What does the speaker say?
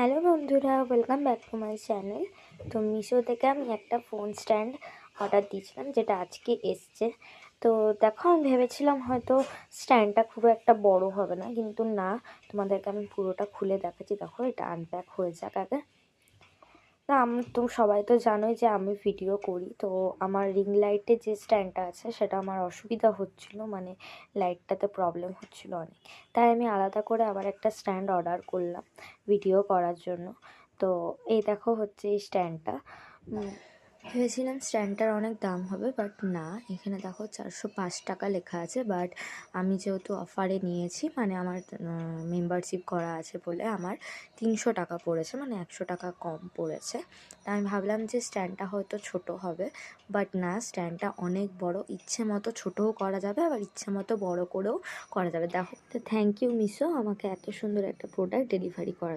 Hello বন্ধুরা, welcome back to my channel. তো মিশো থেকে আমি একটা ফোন স্ট্যান্ড অর্ডার দিয়েছিলাম, যেটা আজকে এসছে। তো দেখো, আমি ভেবেছিলাম হয়তো স্ট্যান্ডটা খুব একটা বড় হবে না, কিন্তু না, তোমাদেরকে আমি পুরোটা খুলে দেখাচ্ছি। দেখো, এটা আনপ্যাক হয়ে যাক আগে। না, তো সবাই তো জানোই যে আমি ভিডিও করি, তো আমার রিং লাইটের যে স্ট্যান্ডটা আছে সেটা আমার অসুবিধা হচ্ছিল, মানে লাইটটাতে প্রবলেম হচ্ছিল অনেক। তাই আমি আলাদা করে আবার একটা স্ট্যান্ড অর্ডার করলাম ভিডিও করার জন্য। তো এই দেখো হচ্ছে এই স্ট্যান্ডটা। ভেবেছিলাম স্ট্যান্ডটার অনেক দাম হবে, বাট না, এখানে দেখো 405 টাকা লেখা আছে। বাট আমি যেহেতু অফারে নিয়েছি, মানে আমার মেম্বারশিপ করা আছে বলে আমার 300 টাকা পড়েছে, মানে 100 টাকা কম পড়েছে। তাই আমি ভাবলাম যে স্ট্যান্ডটা হয়তো ছোট হবে, বাট না, স্ট্যান্ডটা অনেক বড়। ইচ্ছে মতো ছোটও করা যাবে, আবার ইচ্ছে মতো বড় করেও করা যাবে। দেখো, তো থ্যাংক ইউ মিশো, আমাকে এত সুন্দর একটা প্রোডাক্ট ডেলিভারি করার